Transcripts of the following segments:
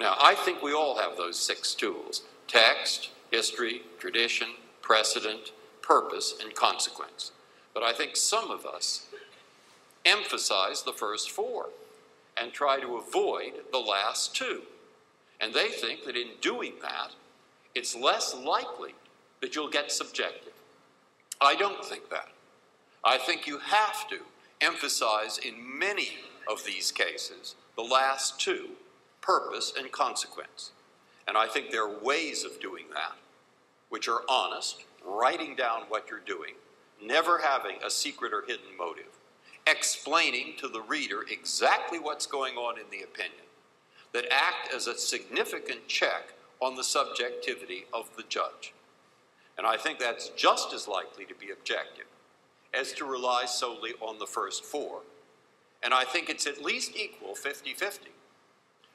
Now, I think we all have those 6 tools: text, history, tradition, precedent, purpose, and consequence. But I think some of us emphasize the first 4 and try to avoid the last 2. And they think that in doing that, it's less likely that you'll get subjective. I don't think that. I think you have to emphasize in many of these cases the last 2, purpose and consequence. And I think there are ways of doing that which are honest, writing down what you're doing, never having a secret or hidden motive, explaining to the reader exactly what's going on in the opinion, that act as a significant check on the subjectivity of the judge. And I think that's just as likely to be objective as to rely solely on the first 4. And I think it's at least equal 50-50.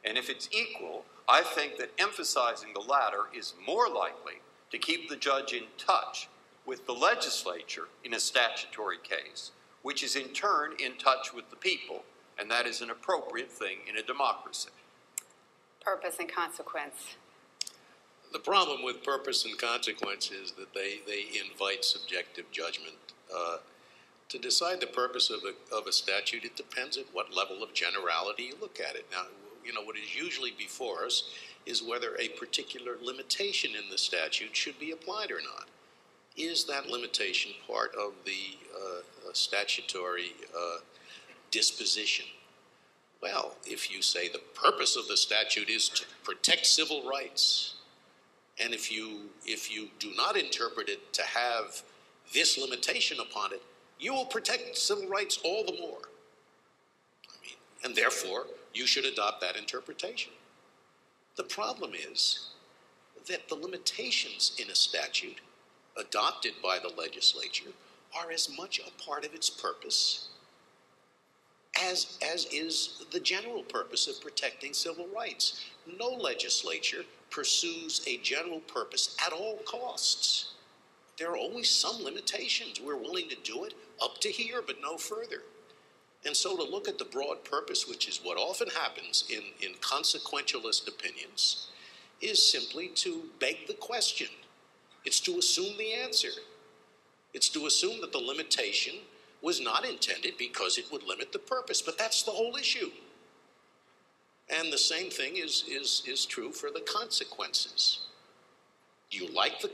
And if it's equal, I think that emphasizing the latter is more likely to keep the judge in touch with the legislature in a statutory case, which is in turn in touch with the people, and that is an appropriate thing in a democracy. Purpose and consequence. The problem with purpose and consequence is that they invite subjective judgment. To decide the purpose of a statute, it depends at what level of generality you look at it. Now, you know, what is usually before us is whether a particular limitation in the statute should be applied or not. Is that limitation part of the statutory disposition? Well, if you say the purpose of the statute is to protect civil rights, and if you do not interpret it to have this limitation upon it, you will protect civil rights all the more. I mean, and therefore, you should adopt that interpretation. The problem is that the limitations in a statute adopted by the legislature are as much a part of its purpose as is the general purpose of protecting civil rights. No legislature pursues a general purpose at all costs. There are always some limitations. We're willing to do it up to here, but no further. And so to look at the broad purpose, which is what often happens in consequentialist opinions, is simply to beg the question. It's to assume the answer. It's to assume that the limitation was not intended because it would limit the purpose, but that's the whole issue. And the same thing is true for the consequences. You like the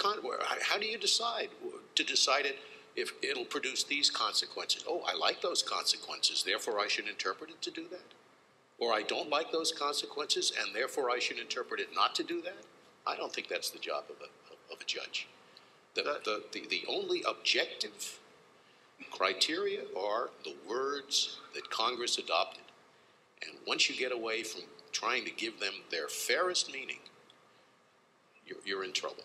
how do you decide to decide it if it'll produce these consequences? Oh, I like those consequences, therefore I should interpret it to do that. Or I don't like those consequences, and therefore I should interpret it not to do that. I don't think that's the job of a judge. The only objective criteria are the words that Congress adopted. And once you get away from trying to give them their fairest meaning, you're in trouble.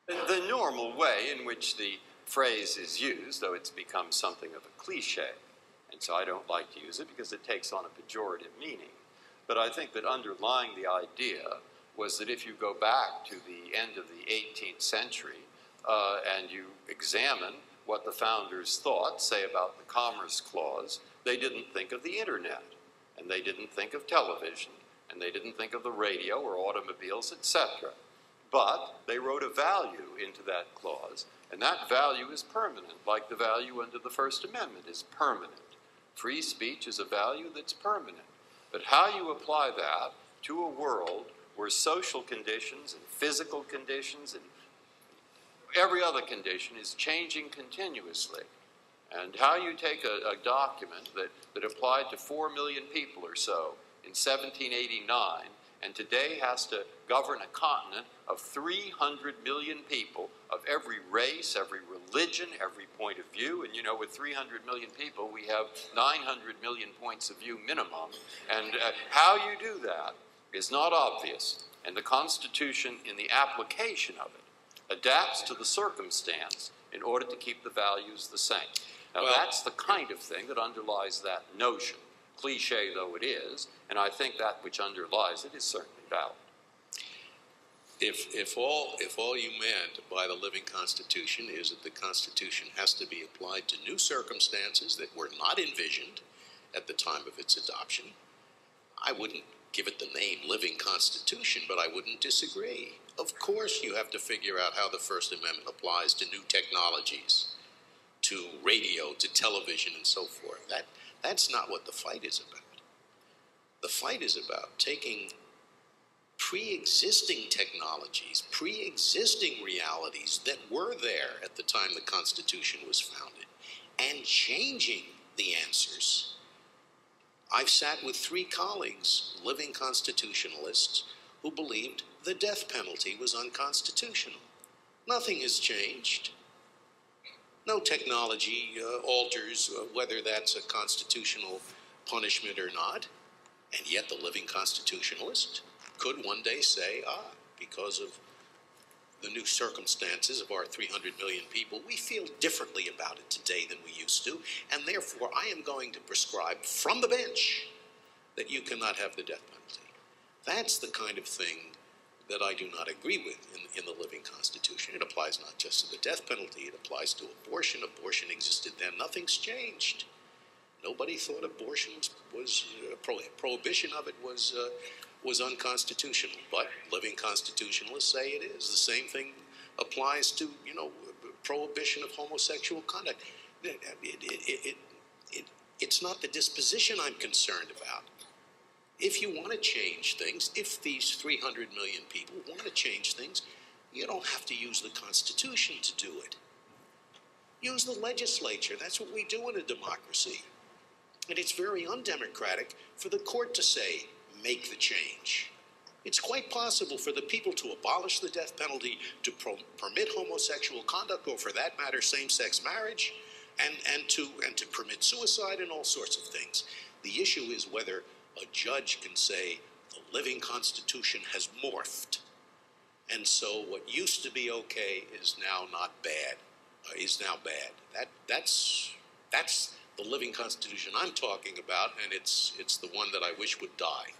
The normal way in which the phrase is used, though it's become something of a cliche, and so I don't like to use it because it takes on a pejorative meaning, but I think that underlying the idea was that if you go back to the end of the 18th century and you examine what the founders thought, say about the Commerce Clause, they didn't think of the internet, and they didn't think of television, and they didn't think of the radio or automobiles, etc. But they wrote a value into that clause, and that value is permanent, like the value under the First Amendment is permanent. Free speech is a value that's permanent. But how you apply that to a world where social conditions and physical conditions and every other condition is changing continuously, and how you take a document that applied to 4 million people or so in 1789 and today has to govern a continent of 300 million people of every race, every religion, every point of view. And you know, with 300 million people, we have 900 million points of view minimum. And how you do that is not obvious. And the Constitution, in the application of it, adapts to the circumstance in order to keep the values the same. Now, that's the kind of thing that underlies that notion, cliche though it is, and I think that which underlies it is certainly valid. if all you meant by the living Constitution is that the Constitution has to be applied to new circumstances that were not envisioned at the time of its adoption, I wouldn't give it the name living Constitution, but I wouldn't disagree. Of course you have to figure out how the First Amendment applies to new technologies, to radio, to television, and so forth. That's not what the fight is about. The fight is about taking pre-existing technologies, pre-existing realities that were there at the time the Constitution was founded, and changing the answers. I've sat with 3 colleagues, living constitutionalists, who believed the death penalty was unconstitutional. Nothing has changed. No technology alters whether that's a constitutional punishment or not. And yet the living constitutionalist could one day say, because of the new circumstances of our 300 million people, we feel differently about it today than we used to, and therefore I am going to prescribe from the bench that you cannot have the death penalty. That's the kind of thing that I do not agree with in the living Constitution. It applies not just to the death penalty, it applies to abortion. Abortion existed then. Nothing's changed. Nobody thought abortion prohibition of it was unconstitutional, but living constitutionalists say it is. The same thing applies to, prohibition of homosexual conduct. It's not the disposition I'm concerned about. If you want to change things, if these 300 million people want to change things, you don't have to use the Constitution to do it. Use the legislature. That's what we do in a democracy. And it's very undemocratic for the court to say, make the change. It's quite possible for the people to abolish the death penalty, to permit homosexual conduct, or for that matter, same-sex marriage, and to permit suicide and all sorts of things. The issue is whether a judge can say the living Constitution has morphed, and so what used to be okay is now not bad, is now bad. That's the living Constitution I'm talking about, and it's the one that I wish would die.